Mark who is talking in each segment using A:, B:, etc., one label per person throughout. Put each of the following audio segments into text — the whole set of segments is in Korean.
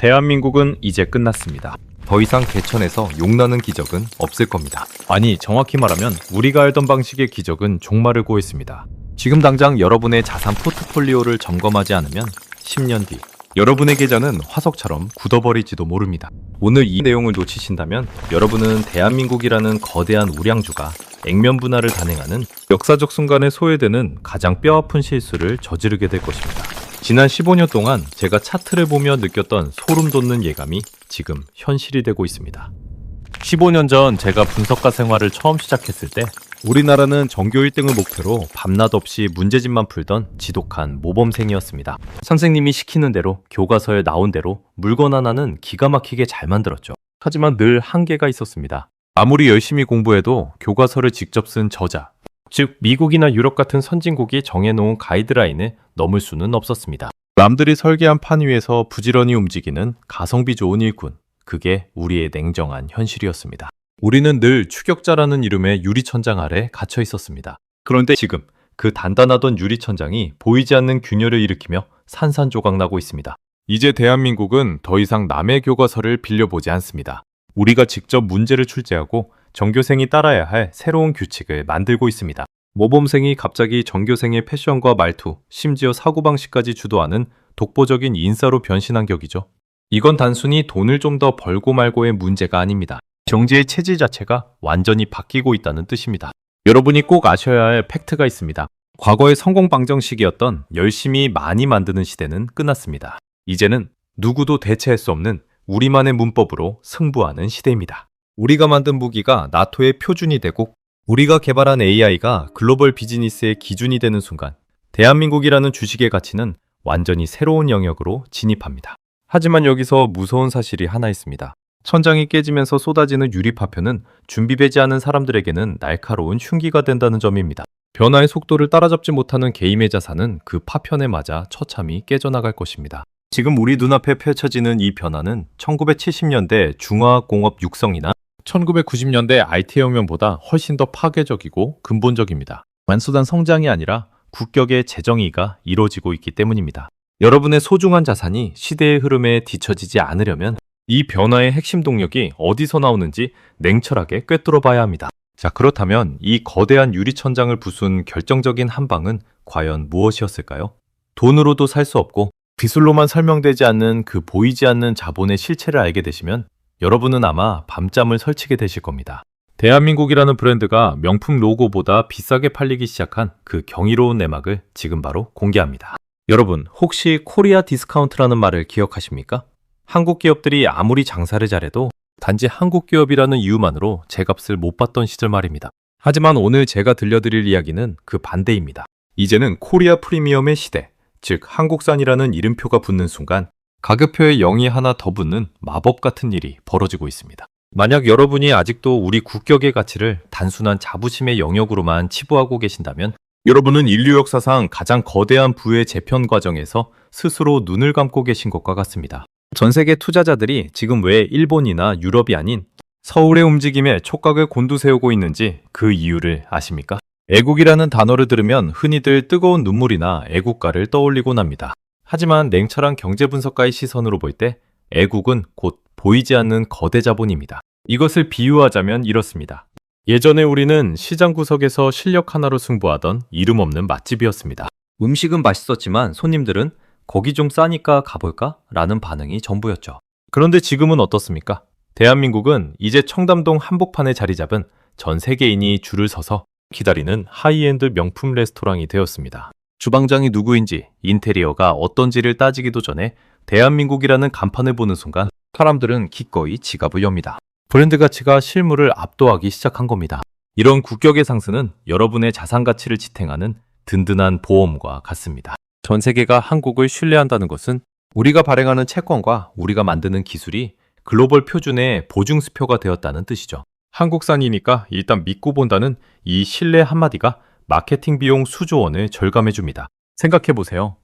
A: 대한민국은 이제 끝났습니다.
B: 더 이상 개천에서 용나는 기적은 없을 겁니다.
A: 아니, 정확히 말하면 우리가 알던 방식의 기적은 종말을 고했습니다.
B: 지금 당장 여러분의 자산 포트폴리오를 점검하지 않으면 10년 뒤 여러분의 계좌는 화석처럼 굳어버릴지도 모릅니다. 오늘 이 내용을 놓치신다면 여러분은 대한민국이라는 거대한 우량주가 액면 분할을 단행하는 역사적 순간에 소외되는 가장 뼈아픈 실수를 저지르게 될 것입니다. 지난 15년 동안 제가 차트를 보며 느꼈던 소름 돋는 예감이 지금 현실이 되고 있습니다. 15년 전 제가 분석가 생활을 처음 시작했을 때 우리나라는 전교 1등을 목표로 밤낮 없이 문제집만 풀던 지독한 모범생이었습니다. 선생님이 시키는 대로 교과서에 나온 대로 물건 하나는 기가 막히게 잘 만들었죠. 하지만 늘 한계가 있었습니다. 아무리 열심히 공부해도 교과서를 직접 쓴 저자, 즉 미국이나 유럽 같은 선진국이 정해놓은 가이드라인을 넘을 수는 없었습니다. 남들이 설계한 판 위에서 부지런히 움직이는 가성비 좋은 일꾼, 그게 우리의 냉정한 현실이었습니다. 우리는 늘 추격자라는 이름의 유리천장 아래 갇혀 있었습니다. 그런데 지금 그 단단하던 유리천장이 보이지 않는 균열을 일으키며 산산조각나고 있습니다. 이제 대한민국은 더 이상 남의 교과서를 빌려보지 않습니다. 우리가 직접 문제를 출제하고 전교생이 따라야 할 새로운 규칙을 만들고 있습니다. 모범생이 갑자기 전교생의 패션과 말투, 심지어 사고방식까지 주도하는 독보적인 인싸로 변신한 격이죠. 이건 단순히 돈을 좀 더 벌고 말고의 문제가 아닙니다. 경제의 체질 자체가 완전히 바뀌고 있다는 뜻입니다. 여러분이 꼭 아셔야 할 팩트가 있습니다. 과거의 성공 방정식이었던 열심히 많이 만드는 시대는 끝났습니다. 이제는 누구도 대체할 수 없는 우리만의 문법으로 승부하는 시대입니다. 우리가 만든 무기가 나토의 표준이 되고 우리가 개발한 AI가 글로벌 비즈니스의 기준이 되는 순간 대한민국이라는 주식의 가치는 완전히 새로운 영역으로 진입합니다. 하지만 여기서 무서운 사실이 하나 있습니다. 천장이 깨지면서 쏟아지는 유리파편은 준비되지 않은 사람들에게는 날카로운 흉기가 된다는 점입니다. 변화의 속도를 따라잡지 못하는 개인의 자산은 그 파편에 맞아 처참히 깨져나갈 것입니다. 지금 우리 눈앞에 펼쳐지는 이 변화는 1970년대 중화학공업 육성이나 1990년대 IT혁명보다 훨씬 더 파괴적이고 근본적입니다. 완소한 성장이 아니라 국격의 재정의가 이루어지고 있기 때문입니다. 여러분의 소중한 자산이 시대의 흐름에 뒤처지지 않으려면 이 변화의 핵심 동력이 어디서 나오는지 냉철하게 꿰뚫어 봐야 합니다. 자, 그렇다면 이 거대한 유리천장을 부순 결정적인 한 방은 과연 무엇이었을까요? 돈으로도 살 수 없고 기술로만 설명되지 않는 그 보이지 않는 자본의 실체를 알게 되시면 여러분은 아마 밤잠을 설치게 되실 겁니다. 대한민국이라는 브랜드가 명품 로고보다 비싸게 팔리기 시작한 그 경이로운 내막을 지금 바로 공개합니다. 여러분, 혹시 코리아 디스카운트라는 말을 기억하십니까? 한국 기업들이 아무리 장사를 잘해도 단지 한국 기업이라는 이유만으로 제값을 못 받던 시절 말입니다. 하지만 오늘 제가 들려드릴 이야기는 그 반대입니다. 이제는 코리아 프리미엄의 시대, 즉 한국산이라는 이름표가 붙는 순간 가격표에 0이 하나 더 붙는 마법 같은 일이 벌어지고 있습니다. 만약 여러분이 아직도 우리 국격의 가치를 단순한 자부심의 영역으로만 치부하고 계신다면 여러분은 인류 역사상 가장 거대한 부의 재편 과정에서 스스로 눈을 감고 계신 것과 같습니다. 전 세계 투자자들이 지금 왜 일본이나 유럽이 아닌 서울의 움직임에 촉각을 곤두세우고 있는지 그 이유를 아십니까? 애국이라는 단어를 들으면 흔히들 뜨거운 눈물이나 애국가를 떠올리곤 합니다. 하지만 냉철한 경제 분석가의 시선으로 볼 때 애국은 곧 보이지 않는 거대 자본입니다. 이것을 비유하자면 이렇습니다. 예전에 우리는 시장 구석에서 실력 하나로 승부하던 이름 없는 맛집이었습니다. 음식은 맛있었지만 손님들은 거기 좀 싸니까 가볼까? 라는 반응이 전부였죠. 그런데 지금은 어떻습니까? 대한민국은 이제 청담동 한복판에 자리 잡은 전 세계인이 줄을 서서 기다리는 하이엔드 명품 레스토랑이 되었습니다. 주방장이 누구인지, 인테리어가 어떤지를 따지기도 전에 대한민국이라는 간판을 보는 순간 사람들은 기꺼이 지갑을 엽니다. 브랜드 가치가 실물을 압도하기 시작한 겁니다. 이런 국격의 상승은 여러분의 자산 가치를 지탱하는 든든한 보험과 같습니다. 전 세계가 한국을 신뢰한다는 것은 우리가 발행하는 채권과 우리가 만드는 기술이 글로벌 표준의 보증수표가 되었다는 뜻이죠. 한국산이니까 일단 믿고 본다는 이 신뢰 한마디가 마케팅 비용 수조 원을 절감해줍니다. 생각해보세요.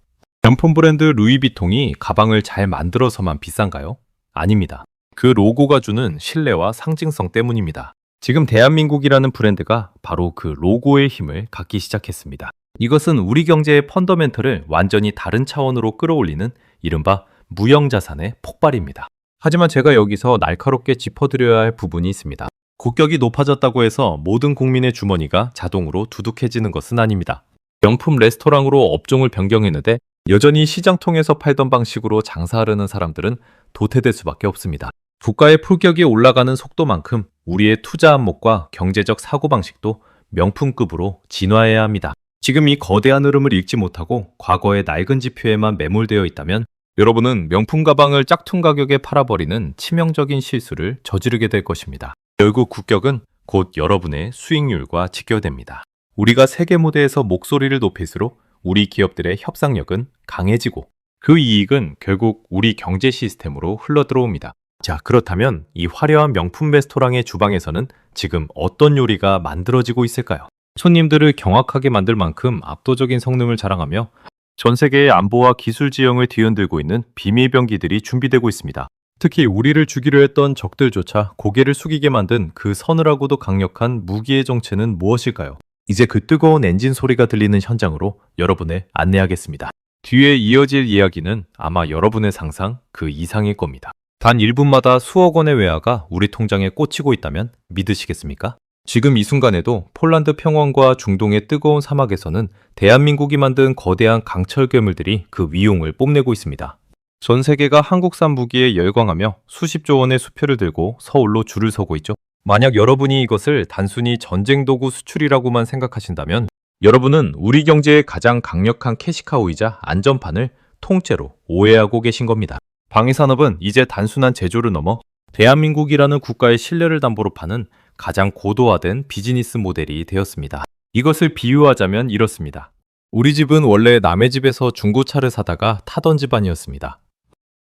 B: 명품 브랜드 루이비통이 가방을 잘 만들어서만 비싼가요? 아닙니다. 그 로고가 주는 신뢰와 상징성 때문입니다. 지금 대한민국이라는 브랜드가 바로 그 로고의 힘을 갖기 시작했습니다. 이것은 우리 경제의 펀더멘털을 완전히 다른 차원으로 끌어올리는 이른바 무형자산의 폭발입니다. 하지만 제가 여기서 날카롭게 짚어드려야 할 부분이 있습니다. 국격이 높아졌다고 해서 모든 국민의 주머니가 자동으로 두둑해지는 것은 아닙니다. 명품 레스토랑으로 업종을 변경했는데 여전히 시장통에서 팔던 방식으로 장사하려는 사람들은 도태될 수밖에 없습니다. 국가의 품격이 올라가는 속도만큼 우리의 투자 안목과 경제적 사고방식도 명품급으로 진화해야 합니다. 지금 이 거대한 흐름을 읽지 못하고 과거의 낡은 지표에만 매몰되어 있다면 여러분은 명품 가방을 짝퉁 가격에 팔아버리는 치명적인 실수를 저지르게 될 것입니다. 결국 국격은 곧 여러분의 수익률과 직결됩니다. 우리가 세계 무대에서 목소리를 높일수록 우리 기업들의 협상력은 강해지고 그 이익은 결국 우리 경제 시스템으로 흘러들어옵니다. 자, 그렇다면 이 화려한 명품 레스토랑의 주방에서는 지금 어떤 요리가 만들어지고 있을까요? 손님들을 경악하게 만들 만큼 압도적인 성능을 자랑하며 전 세계의 안보와 기술 지형을 뒤흔들고 있는 비밀병기들이 준비되고 있습니다. 특히 우리를 죽이려 했던 적들조차 고개를 숙이게 만든 그 서늘하고도 강력한 무기의 정체는 무엇일까요? 이제 그 뜨거운 엔진 소리가 들리는 현장으로 여러분을 안내하겠습니다. 뒤에 이어질 이야기는 아마 여러분의 상상 그 이상일 겁니다. 단 1분마다 수억 원의 외화가 우리 통장에 꽂히고 있다면 믿으시겠습니까? 지금 이 순간에도 폴란드 평원과 중동의 뜨거운 사막에서는 대한민국이 만든 거대한 강철 괴물들이 그 위용을 뽐내고 있습니다. 전 세계가 한국산 무기에 열광하며 수십조 원의 수표를 들고 서울로 줄을 서고 있죠. 만약 여러분이 이것을 단순히 전쟁 도구 수출이라고만 생각하신다면 여러분은 우리 경제의 가장 강력한 캐시카우이자 안전판을 통째로 오해하고 계신 겁니다. 방위산업은 이제 단순한 제조를 넘어 대한민국이라는 국가의 신뢰를 담보로 파는 가장 고도화된 비즈니스 모델이 되었습니다. 이것을 비유하자면 이렇습니다. 우리 집은 원래 남의 집에서 중고차를 사다가 타던 집안이었습니다.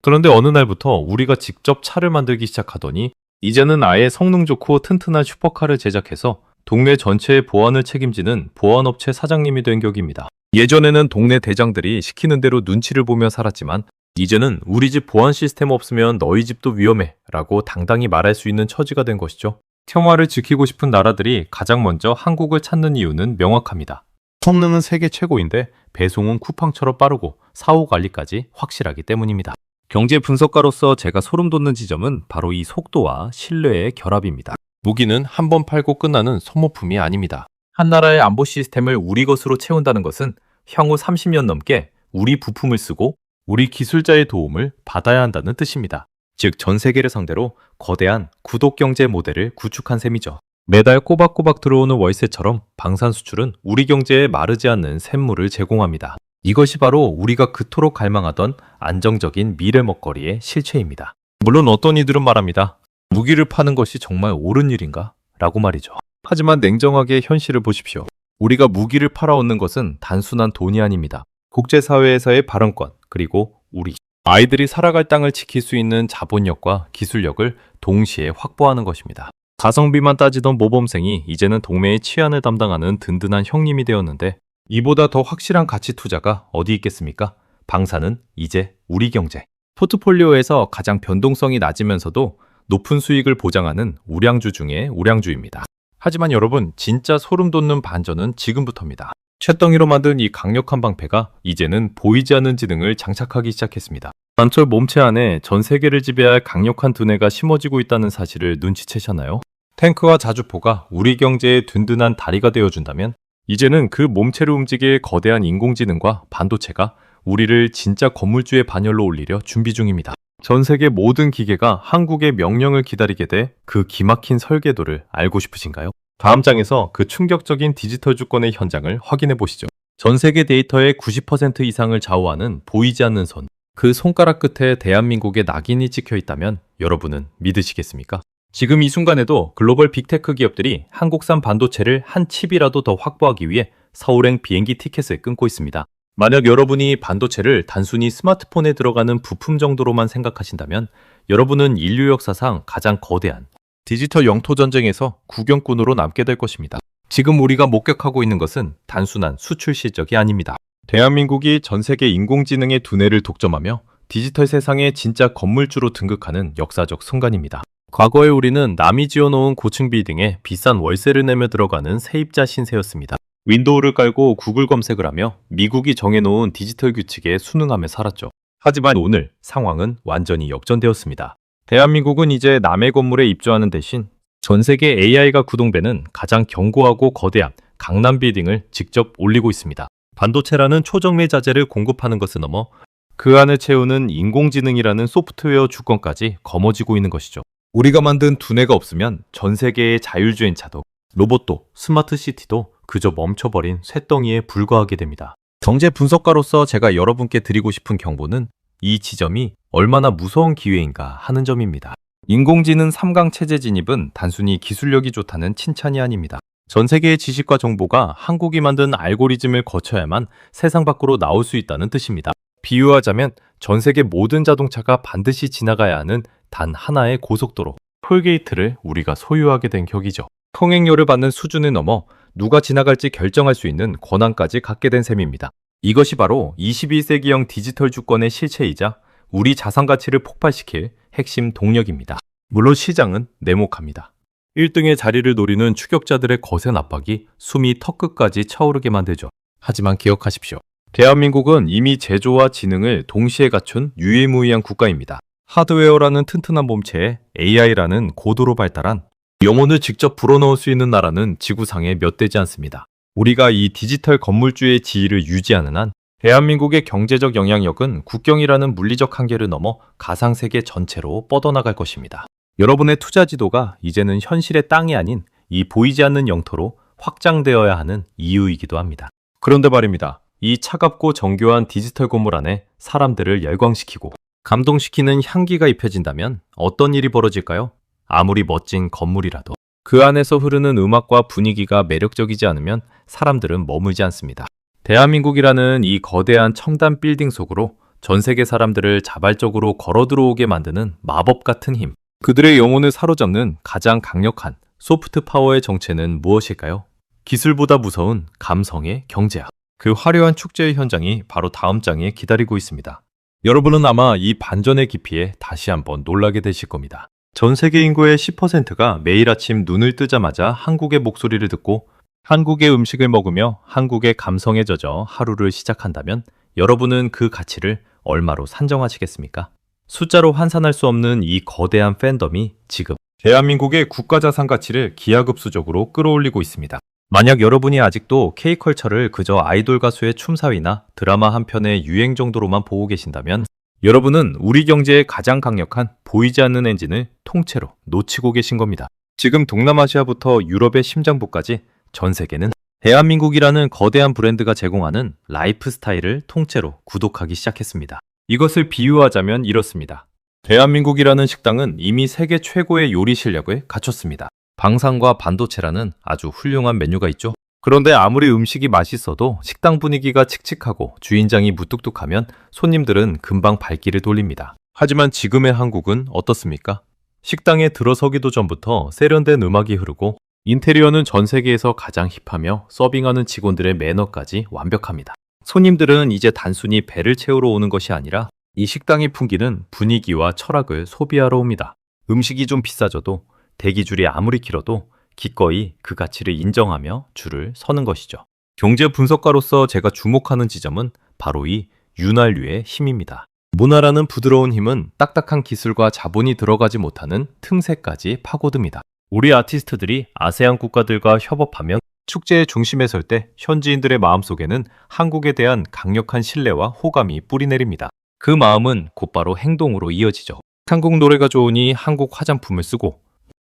B: 그런데 어느 날부터 우리가 직접 차를 만들기 시작하더니 이제는 아예 성능 좋고 튼튼한 슈퍼카를 제작해서 동네 전체의 보안을 책임지는 보안업체 사장님이 된 격입니다. 예전에는 동네 대장들이 시키는 대로 눈치를 보며 살았지만 이제는 우리 집 보안 시스템 없으면 너희 집도 위험해 라고 당당히 말할 수 있는 처지가 된 것이죠. 평화를 지키고 싶은 나라들이 가장 먼저 한국을 찾는 이유는 명확합니다. 성능은 세계 최고인데 배송은 쿠팡처럼 빠르고 사후 관리까지 확실하기 때문입니다. 경제 분석가로서 제가 소름 돋는 지점은 바로 이 속도와 신뢰의 결합입니다. 무기는 한 번 팔고 끝나는 소모품이 아닙니다. 한 나라의 안보 시스템을 우리 것으로 채운다는 것은 향후 30년 넘게 우리 부품을 쓰고 우리 기술자의 도움을 받아야 한다는 뜻입니다. 즉, 전 세계를 상대로 거대한 구독 경제 모델을 구축한 셈이죠. 매달 꼬박꼬박 들어오는 월세처럼 방산 수출은 우리 경제에 마르지 않는 샘물을 제공합니다. 이것이 바로 우리가 그토록 갈망하던 안정적인 미래 먹거리의 실체입니다. 물론 어떤 이들은 말합니다. 무기를 파는 것이 정말 옳은 일인가? 라고 말이죠. 하지만 냉정하게 현실을 보십시오. 우리가 무기를 팔아얻는 것은 단순한 돈이 아닙니다. 국제사회에서의 발언권, 그리고 우리 아이들이 살아갈 땅을 지킬 수 있는 자본력과 기술력을 동시에 확보하는 것입니다. 가성비만 따지던 모범생이 이제는 동매의 치안을 담당하는 든든한 형님이 되었는데 이보다 더 확실한 가치 투자가 어디 있겠습니까? 방사는 이제 우리 경제. 포트폴리오에서 가장 변동성이 낮으면서도 높은 수익을 보장하는 우량주 중에 우량주입니다. 하지만 여러분, 진짜 소름 돋는 반전은 지금부터입니다. 쇳덩이로 만든 이 강력한 방패가 이제는 보이지 않는 지능을 장착하기 시작했습니다. 반철 몸체 안에 전 세계를 지배할 강력한 두뇌가 심어지고 있다는 사실을 눈치채셨나요? 탱크와 자주포가 우리 경제의 든든한 다리가 되어준다면 이제는 그 몸체를 움직일 거대한 인공지능과 반도체가 우리를 진짜 건물주의 반열로 올리려 준비 중입니다. 전 세계 모든 기계가 한국의 명령을 기다리게 돼 그 기막힌 설계도를 알고 싶으신가요? 다음 장에서 그 충격적인 디지털 주권의 현장을 확인해 보시죠. 전 세계 데이터의 90% 이상을 좌우하는 보이지 않는 손, 그 손가락 끝에 대한민국의 낙인이 찍혀 있다면 여러분은 믿으시겠습니까? 지금 이 순간에도 글로벌 빅테크 기업들이 한국산 반도체를 한 칩이라도 더 확보하기 위해 서울행 비행기 티켓을 끊고 있습니다. 만약 여러분이 반도체를 단순히 스마트폰에 들어가는 부품 정도로만 생각하신다면 여러분은 인류 역사상 가장 거대한 디지털 영토 전쟁에서 구경꾼으로 남게 될 것입니다. 지금 우리가 목격하고 있는 것은 단순한 수출 실적이 아닙니다. 대한민국이 전 세계 인공지능의 두뇌를 독점하며 디지털 세상의 진짜 건물주로 등극하는 역사적 순간입니다. 과거에 우리는 남이 지어놓은 고층 빌딩에 비싼 월세를 내며 들어가는 세입자 신세였습니다. 윈도우를 깔고 구글 검색을 하며 미국이 정해놓은 디지털 규칙에 순응하며 살았죠. 하지만 오늘 상황은 완전히 역전되었습니다. 대한민국은 이제 남의 건물에 입주하는 대신 전 세계 AI가 구동되는 가장 견고하고 거대한 강남 빌딩을 직접 올리고 있습니다. 반도체라는 초정밀 자재를 공급하는 것을 넘어 그 안을 채우는 인공지능이라는 소프트웨어 주권까지 거머쥐고 있는 것이죠. 우리가 만든 두뇌가 없으면 전 세계의 자율주행차도, 로봇도, 스마트 시티도 그저 멈춰버린 쇳덩이에 불과하게 됩니다. 경제 분석가로서 제가 여러분께 드리고 싶은 경고는 이 지점이 얼마나 무서운 기회인가 하는 점입니다. 인공지능 3강 체제 진입은 단순히 기술력이 좋다는 칭찬이 아닙니다. 전 세계의 지식과 정보가 한국이 만든 알고리즘을 거쳐야만 세상 밖으로 나올 수 있다는 뜻입니다. 비유하자면 전 세계 모든 자동차가 반드시 지나가야 하는 단 하나의 고속도로, 톨게이트를 우리가 소유하게 된 격이죠. 통행료를 받는 수준을 넘어 누가 지나갈지 결정할 수 있는 권한까지 갖게 된 셈입니다. 이것이 바로 21세기형 디지털 주권의 실체이자 우리 자산 가치를 폭발시킬 핵심 동력입니다. 물론 시장은 냉혹합니다. 1등의 자리를 노리는 추격자들의 거센 압박이 숨이 턱끝까지 차오르게 만들죠. 하지만 기억하십시오. 대한민국은 이미 제조와 지능을 동시에 갖춘 유일무이한 국가입니다. 하드웨어라는 튼튼한 몸체에 AI라는 고도로 발달한 영혼을 직접 불어넣을 수 있는 나라는 지구상에 몇 되지 않습니다. 우리가 이 디지털 건물주의 지위를 유지하는 한 대한민국의 경제적 영향력은 국경이라는 물리적 한계를 넘어 가상세계 전체로 뻗어나갈 것입니다. 여러분의 투자 지도가 이제는 현실의 땅이 아닌 이 보이지 않는 영토로 확장되어야 하는 이유이기도 합니다. 그런데 말입니다. 이 차갑고 정교한 디지털 건물 안에 사람들을 열광시키고 감동시키는 향기가 입혀진다면 어떤 일이 벌어질까요? 아무리 멋진 건물이라도 그 안에서 흐르는 음악과 분위기가 매력적이지 않으면 사람들은 머물지 않습니다. 대한민국이라는 이 거대한 첨단 빌딩 속으로 전 세계 사람들을 자발적으로 걸어 들어오게 만드는 마법 같은 힘, 그들의 영혼을 사로잡는 가장 강력한 소프트 파워의 정체는 무엇일까요? 기술보다 무서운 감성의 경제학. 그 화려한 축제의 현장이 바로 다음 장에 기다리고 있습니다. 여러분은 아마 이 반전의 깊이에 다시 한번 놀라게 되실 겁니다. 전 세계 인구의 10%가 매일 아침 눈을 뜨자마자 한국의 목소리를 듣고 한국의 음식을 먹으며 한국의 감성에 젖어 하루를 시작한다면 여러분은 그 가치를 얼마로 산정하시겠습니까? 숫자로 환산할 수 없는 이 거대한 팬덤이 지금 대한민국의 국가자산 가치를 기하급수적으로 끌어올리고 있습니다. 만약 여러분이 아직도 K컬처를 그저 아이돌 가수의 춤사위나 드라마 한 편의 유행 정도로만 보고 계신다면 여러분은 우리 경제의 가장 강력한 보이지 않는 엔진을 통째로 놓치고 계신 겁니다. 지금 동남아시아부터 유럽의 심장부까지 전 세계는 대한민국이라는 거대한 브랜드가 제공하는 라이프 스타일을 통째로 구독하기 시작했습니다. 이것을 비유하자면 이렇습니다. 대한민국이라는 식당은 이미 세계 최고의 요리 실력을 갖췄습니다. 방산과 반도체라는 아주 훌륭한 메뉴가 있죠. 그런데 아무리 음식이 맛있어도 식당 분위기가 칙칙하고 주인장이 무뚝뚝하면 손님들은 금방 발길을 돌립니다. 하지만 지금의 한국은 어떻습니까? 식당에 들어서기도 전부터 세련된 음악이 흐르고 인테리어는 전 세계에서 가장 힙하며 서빙하는 직원들의 매너까지 완벽합니다. 손님들은 이제 단순히 배를 채우러 오는 것이 아니라 이 식당이 풍기는 분위기와 철학을 소비하러 옵니다. 음식이 좀 비싸져도 대기줄이 아무리 길어도 기꺼이 그 가치를 인정하며 줄을 서는 것이죠. 경제 분석가로서 제가 주목하는 지점은 바로 이 윤활유의 힘입니다. 문화라는 부드러운 힘은 딱딱한 기술과 자본이 들어가지 못하는 틈새까지 파고듭니다. 우리 아티스트들이 아세안 국가들과 협업하며 축제의 중심에 설 때 현지인들의 마음속에는 한국에 대한 강력한 신뢰와 호감이 뿌리내립니다. 그 마음은 곧바로 행동으로 이어지죠. 한국 노래가 좋으니 한국 화장품을 쓰고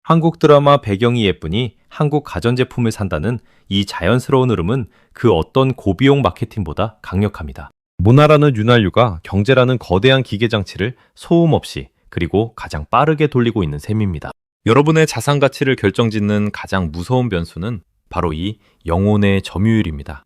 B: 한국 드라마 배경이 예쁘니 한국 가전제품을 산다는 이 자연스러운 흐름은 그 어떤 고비용 마케팅보다 강력합니다. 문화라는 윤활유가 경제라는 거대한 기계장치를 소음 없이 그리고 가장 빠르게 돌리고 있는 셈입니다. 여러분의 자산 가치를 결정짓는 가장 무서운 변수는 바로 이 영혼의 점유율입니다.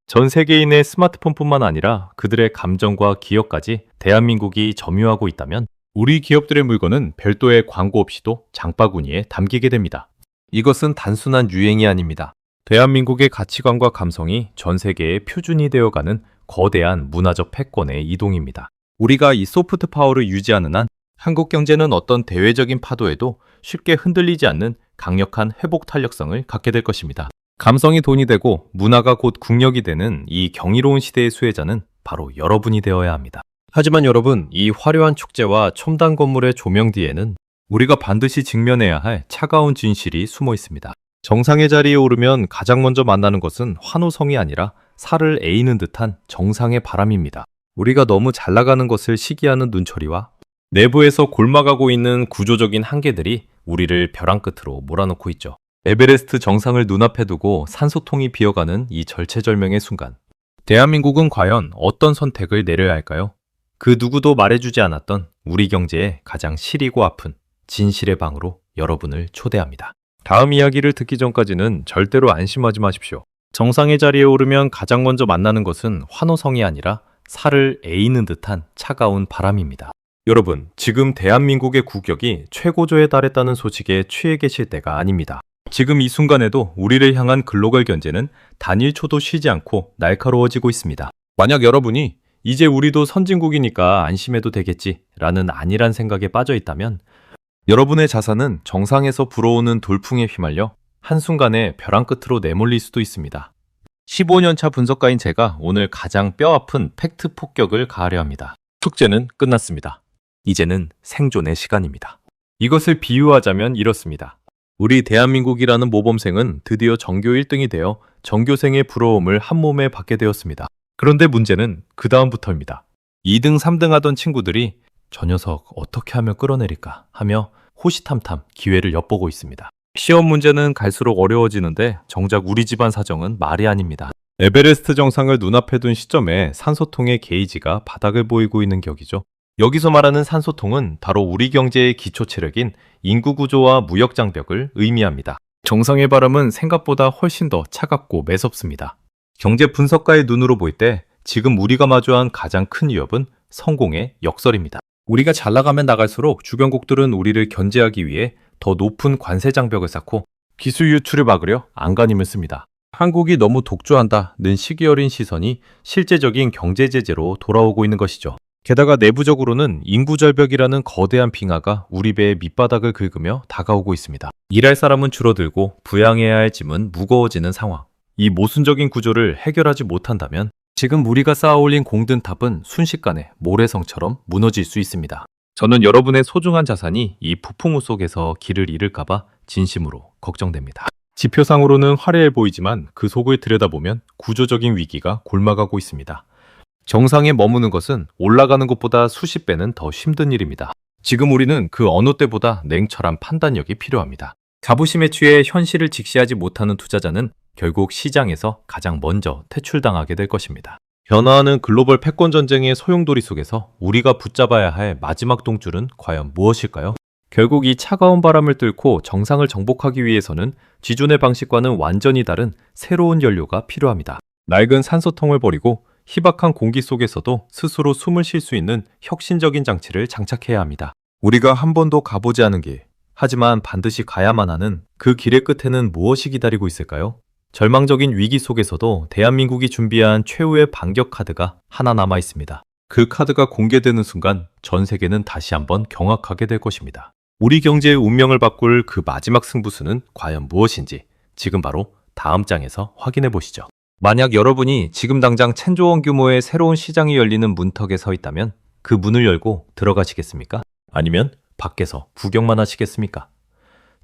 B: 전 세계인의 스마트폰뿐만 아니라 그들의 감정과 기억까지 대한민국이 점유하고 있다면 우리 기업들의 물건은 별도의 광고 없이도 장바구니에 담기게 됩니다. 이것은 단순한 유행이 아닙니다. 대한민국의 가치관과 감성이 전 세계의 표준이 되어가는 거대한 문화적 패권의 이동입니다. 우리가 이 소프트 파워를 유지하는 한 한국 경제는 어떤 대외적인 파도에도 쉽게 흔들리지 않는 강력한 회복 탄력성을 갖게 될 것입니다. 감성이 돈이 되고 문화가 곧 국력이 되는 이 경이로운 시대의 수혜자는 바로 여러분이 되어야 합니다. 하지만 여러분, 이 화려한 축제와 첨단 건물의 조명 뒤에는 우리가 반드시 직면해야 할 차가운 진실이 숨어 있습니다. 정상의 자리에 오르면 가장 먼저 만나는 것은 환호성이 아니라 살을 에이는 듯한 정상의 바람입니다. 우리가 너무 잘 나가는 것을 시기하는 눈초리와 내부에서 골마가고 있는 구조적인 한계들이 우리를 벼랑 끝으로 몰아넣고 있죠. 에베레스트 정상을 눈앞에 두고 산소통이 비어가는 이 절체절명의 순간. 대한민국은 과연 어떤 선택을 내려야 할까요? 그 누구도 말해주지 않았던 우리 경제의 가장 시리고 아픈 진실의 방으로 여러분을 초대합니다. 다음 이야기를 듣기 전까지는 절대로 안심하지 마십시오. 정상의 자리에 오르면 가장 먼저 만나는 것은 환호성이 아니라 살을 에이는 듯한 차가운 바람입니다. 여러분, 지금 대한민국의 국격이 최고조에 달했다는 소식에 취해 계실 때가 아닙니다. 지금 이 순간에도 우리를 향한 글로벌 견제는 단일초도 쉬지 않고 날카로워지고 있습니다. 만약 여러분이 이제 우리도 선진국이니까 안심해도 되겠지 라는 안일한 생각에 빠져 있다면 여러분의 자산은 정상에서 불어오는 돌풍에 휘말려 한순간에 벼랑 끝으로 내몰릴 수도 있습니다. 15년차 분석가인 제가 오늘 가장 뼈아픈 팩트 폭격을 가하려 합니다. 축제는 끝났습니다. 이제는 생존의 시간입니다. 이것을 비유하자면 이렇습니다. 우리 대한민국이라는 모범생은 드디어 전교 1등이 되어 전교생의 부러움을 한몸에 받게 되었습니다. 그런데 문제는 그 다음부터입니다. 2등, 3등 하던 친구들이 저 녀석 어떻게 하면 끌어내릴까 하며 호시탐탐 기회를 엿보고 있습니다. 시험 문제는 갈수록 어려워지는데 정작 우리 집안 사정은 말이 아닙니다. 에베레스트 정상을 눈앞에 둔 시점에 산소통의 게이지가 바닥을 보이고 있는 격이죠. 여기서 말하는 산소통은 바로 우리 경제의 기초 체력인 인구 구조와 무역 장벽을 의미합니다. 정상의 바람은 생각보다 훨씬 더 차갑고 매섭습니다. 경제 분석가의 눈으로 볼 때 지금 우리가 마주한 가장 큰 위협은 성공의 역설입니다. 우리가 잘 나가면 나갈수록 주변국들은 우리를 견제하기 위해 더 높은 관세 장벽을 쌓고 기술 유출을 막으려 안간힘을 씁니다. 한국이 너무 독주한다는 시기 어린 시선이 실제적인 경제 제재로 돌아오고 있는 것이죠. 게다가 내부적으로는 인구 절벽이라는 거대한 빙하가 우리 배의 밑바닥을 긁으며 다가오고 있습니다. 일할 사람은 줄어들고 부양해야 할 짐은 무거워지는 상황. 이 모순적인 구조를 해결하지 못한다면 지금 우리가 쌓아올린 공든탑은 순식간에 모래성처럼 무너질 수 있습니다. 저는 여러분의 소중한 자산이 이 폭풍우 속에서 길을 잃을까봐 진심으로 걱정됩니다. 지표상으로는 화려해 보이지만 그 속을 들여다보면 구조적인 위기가 골마가고 있습니다. 정상에 머무는 것은 올라가는 것보다 수십 배는 더 힘든 일입니다. 지금 우리는 그 어느 때보다 냉철한 판단력이 필요합니다. 자부심에 취해 현실을 직시하지 못하는 투자자는 결국 시장에서 가장 먼저 퇴출당하게 될 것입니다. 변화하는 글로벌 패권 전쟁의 소용돌이 속에서 우리가 붙잡아야 할 마지막 동줄은 과연 무엇일까요? 결국 이 차가운 바람을 뚫고 정상을 정복하기 위해서는 기존의 방식과는 완전히 다른 새로운 연료가 필요합니다. 낡은 산소통을 버리고 희박한 공기 속에서도 스스로 숨을 쉴 수 있는 혁신적인 장치를 장착해야 합니다. 우리가 한 번도 가보지 않은 길, 하지만 반드시 가야만 하는 그 길의 끝에는 무엇이 기다리고 있을까요? 절망적인 위기 속에서도 대한민국이 준비한 최후의 반격 카드가 하나 남아 있습니다. 그 카드가 공개되는 순간 전 세계는 다시 한번 경악하게 될 것입니다. 우리 경제의 운명을 바꿀 그 마지막 승부수는 과연 무엇인지 지금 바로 다음 장에서 확인해 보시죠. 만약 여러분이 지금 당장 1000조 원 규모의 새로운 시장이 열리는 문턱에 서 있다면 그 문을 열고 들어가시겠습니까? 아니면 밖에서 구경만 하시겠습니까?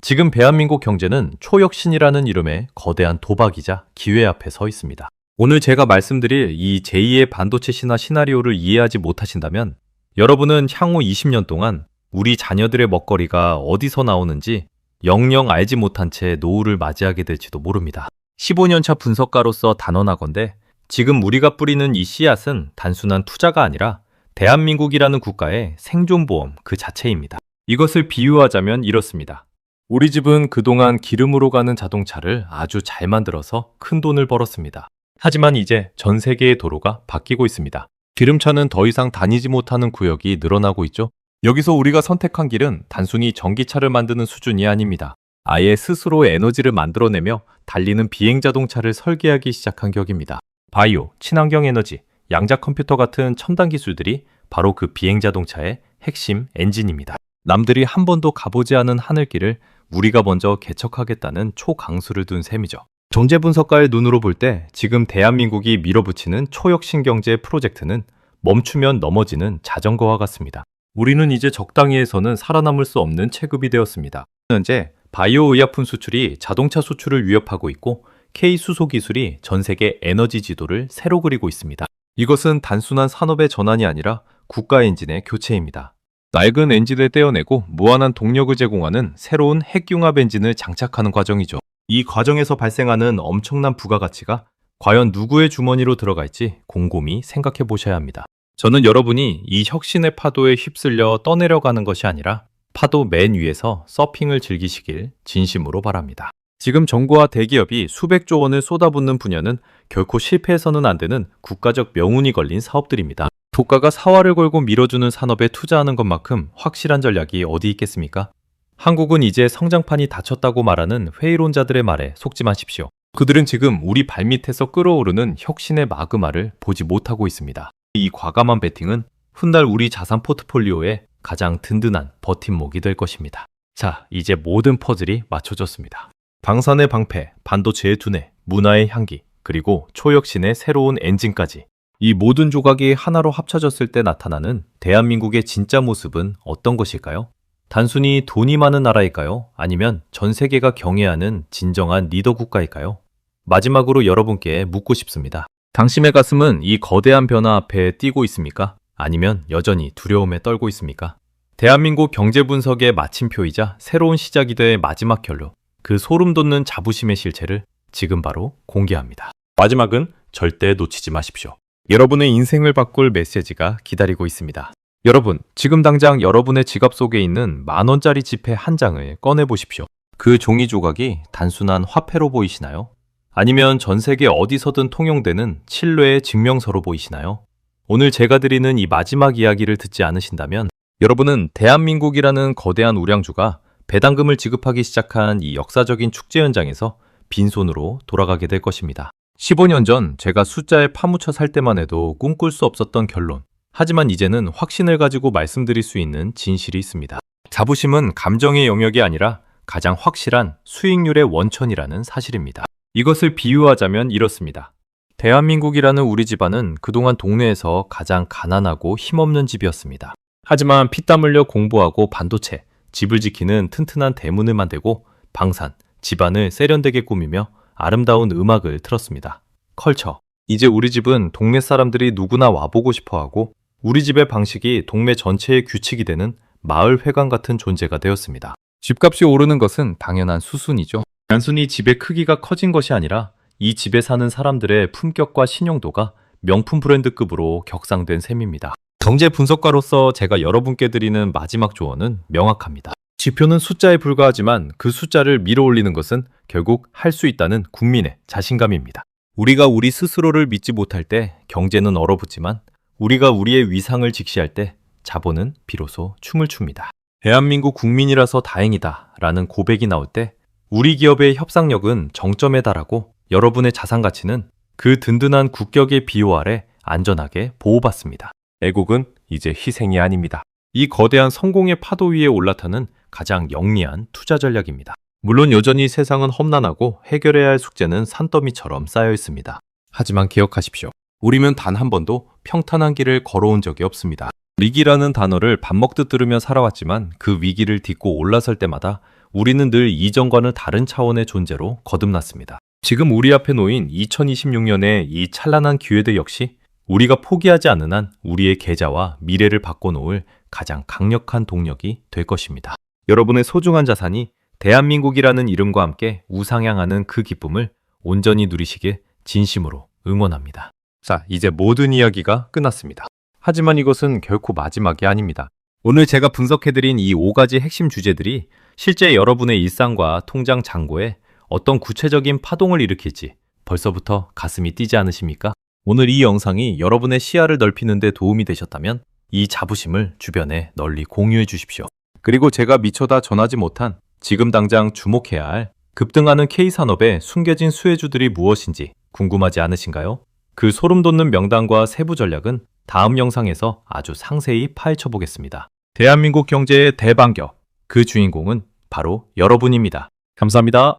B: 지금 대한민국 경제는 초혁신이라는 이름의 거대한 도박이자 기회 앞에 서 있습니다. 오늘 제가 말씀드릴 이 제2의 반도체 신화 시나리오를 이해하지 못하신다면 여러분은 향후 20년 동안 우리 자녀들의 먹거리가 어디서 나오는지 영영 알지 못한 채 노후를 맞이하게 될지도 모릅니다. 15년차 분석가로서 단언하건대 지금 우리가 뿌리는 이 씨앗은 단순한 투자가 아니라 대한민국이라는 국가의 생존보험 그 자체입니다. 이것을 비유하자면 이렇습니다. 우리 집은 그동안 기름으로 가는 자동차를 아주 잘 만들어서 큰 돈을 벌었습니다. 하지만 이제 전 세계의 도로가 바뀌고 있습니다. 기름차는 더 이상 다니지 못하는 구역이 늘어나고 있죠. 여기서 우리가 선택한 길은 단순히 전기차를 만드는 수준이 아닙니다. 아예 스스로 에너지를 만들어내며 달리는 비행자동차를 설계하기 시작한 격입니다. 바이오, 친환경 에너지, 양자 컴퓨터 같은 첨단 기술들이 바로 그 비행자동차의 핵심 엔진입니다. 남들이 한 번도 가보지 않은 하늘길을 우리가 먼저 개척하겠다는 초강수를 둔 셈이죠. 경제 분석가의 눈으로 볼 때 지금 대한민국이 밀어붙이는 초혁신 경제 프로젝트는 멈추면 넘어지는 자전거와 같습니다. 우리는 이제 적당히 해서는 살아남을 수 없는 체급이 되었습니다. 현재 바이오 의약품 수출이 자동차 수출을 위협하고 있고 K수소 기술이 전 세계 에너지 지도를 새로 그리고 있습니다. 이것은 단순한 산업의 전환이 아니라 국가 엔진의 교체입니다. 낡은 엔진을 떼어내고 무한한 동력을 제공하는 새로운 핵융합 엔진을 장착하는 과정이죠. 이 과정에서 발생하는 엄청난 부가가치가 과연 누구의 주머니로 들어갈지 곰곰이 생각해 보셔야 합니다. 저는 여러분이 이 혁신의 파도에 휩쓸려 떠내려가는 것이 아니라 파도 맨 위에서 서핑을 즐기시길 진심으로 바랍니다. 지금 정부와 대기업이 수백조 원을 쏟아붓는 분야는 결코 실패해서는 안 되는 국가적 명운이 걸린 사업들입니다. 국가가 사활을 걸고 밀어주는 산업에 투자하는 것만큼 확실한 전략이 어디 있겠습니까? 한국은 이제 성장판이 닫혔다고 말하는 회의론자들의 말에 속지 마십시오. 그들은 지금 우리 발밑에서 끓어오르는 혁신의 마그마를 보지 못하고 있습니다. 이 과감한 베팅은 훗날 우리 자산 포트폴리오의 가장 든든한 버팀목이 될 것입니다. 자, 이제 모든 퍼즐이 맞춰졌습니다. 방산의 방패, 반도체의 두뇌, 문화의 향기, 그리고 초혁신의 새로운 엔진까지. 이 모든 조각이 하나로 합쳐졌을 때 나타나는 대한민국의 진짜 모습은 어떤 것일까요? 단순히 돈이 많은 나라일까요? 아니면 전 세계가 경애하는 진정한 리더 국가일까요? 마지막으로 여러분께 묻고 싶습니다. 당신의 가슴은 이 거대한 변화 앞에 뛰고 있습니까? 아니면 여전히 두려움에 떨고 있습니까? 대한민국 경제 분석의 마침표이자 새로운 시작이 될 마지막 결론, 그 소름 돋는 자부심의 실체를 지금 바로 공개합니다. 마지막은 절대 놓치지 마십시오. 여러분의 인생을 바꿀 메시지가 기다리고 있습니다. 여러분, 지금 당장 여러분의 지갑 속에 있는 10,000원짜리 지폐 한 장을 꺼내보십시오. 그 종이 조각이 단순한 화폐로 보이시나요? 아니면 전 세계 어디서든 통용되는 칠뇌의 증명서로 보이시나요? 오늘 제가 드리는 이 마지막 이야기를 듣지 않으신다면 여러분은 대한민국이라는 거대한 우량주가 배당금을 지급하기 시작한 이 역사적인 축제 현장에서 빈손으로 돌아가게 될 것입니다. 15년 전 제가 숫자에 파묻혀 살 때만 해도 꿈꿀 수 없었던 결론. 하지만 이제는 확신을 가지고 말씀드릴 수 있는 진실이 있습니다. 자부심은 감정의 영역이 아니라 가장 확실한 수익률의 원천이라는 사실입니다. 이것을 비유하자면 이렇습니다. 대한민국이라는 우리 집안은 그동안 동네에서 가장 가난하고 힘없는 집이었습니다. 하지만 피땀 흘려 공부하고 반도체, 집을 지키는 튼튼한 대문을 만들고 방산, 집안을 세련되게 꾸미며 아름다운 음악을 틀었습니다. 컬처. 이제 우리 집은 동네 사람들이 누구나 와보고 싶어하고 우리 집의 방식이 동네 전체의 규칙이 되는 마을 회관 같은 존재가 되었습니다. 집값이 오르는 것은 당연한 수순이죠. 단순히 집의 크기가 커진 것이 아니라 이 집에 사는 사람들의 품격과 신용도가 명품 브랜드급으로 격상된 셈입니다. 경제 분석가로서 제가 여러분께 드리는 마지막 조언은 명확합니다. 지표는 숫자에 불과하지만 그 숫자를 밀어올리는 것은 결국 할 수 있다는 국민의 자신감입니다. 우리가 우리 스스로를 믿지 못할 때 경제는 얼어붙지만 우리가 우리의 위상을 직시할 때 자본은 비로소 춤을 춥니다. 대한민국 국민이라서 다행이다 라는 고백이 나올 때 우리 기업의 협상력은 정점에 달하고 여러분의 자산 가치는 그 든든한 국격의 비호 아래 안전하게 보호받습니다. 애국은 이제 희생이 아닙니다. 이 거대한 성공의 파도 위에 올라타는 가장 영리한 투자 전략입니다. 물론 여전히 세상은 험난하고 해결해야 할 숙제는 산더미처럼 쌓여 있습니다. 하지만 기억하십시오. 우리는 단 한 번도 평탄한 길을 걸어온 적이 없습니다. 위기라는 단어를 밥 먹듯 들으며 살아왔지만 그 위기를 딛고 올라설 때마다 우리는 늘 이전과는 다른 차원의 존재로 거듭났습니다. 지금 우리 앞에 놓인 2026년의 이 찬란한 기회들 역시 우리가 포기하지 않는 한 우리의 계좌와 미래를 바꿔놓을 가장 강력한 동력이 될 것입니다. 여러분의 소중한 자산이 대한민국이라는 이름과 함께 우상향하는 그 기쁨을 온전히 누리시길 진심으로 응원합니다. 자, 이제 모든 이야기가 끝났습니다. 하지만 이것은 결코 마지막이 아닙니다. 오늘 제가 분석해드린 이 5가지 핵심 주제들이 실제 여러분의 일상과 통장 잔고에 어떤 구체적인 파동을 일으킬지 벌써부터 가슴이 뛰지 않으십니까? 오늘 이 영상이 여러분의 시야를 넓히는 데 도움이 되셨다면 이 자부심을 주변에 널리 공유해 주십시오. 그리고 제가 미처 다 전하지 못한 지금 당장 주목해야 할 급등하는 K산업의 숨겨진 수혜주들이 무엇인지 궁금하지 않으신가요? 그 소름 돋는 명단과 세부 전략은 다음 영상에서 아주 상세히 파헤쳐 보겠습니다. 대한민국 경제의 대반격, 그 주인공은 바로 여러분입니다. 감사합니다.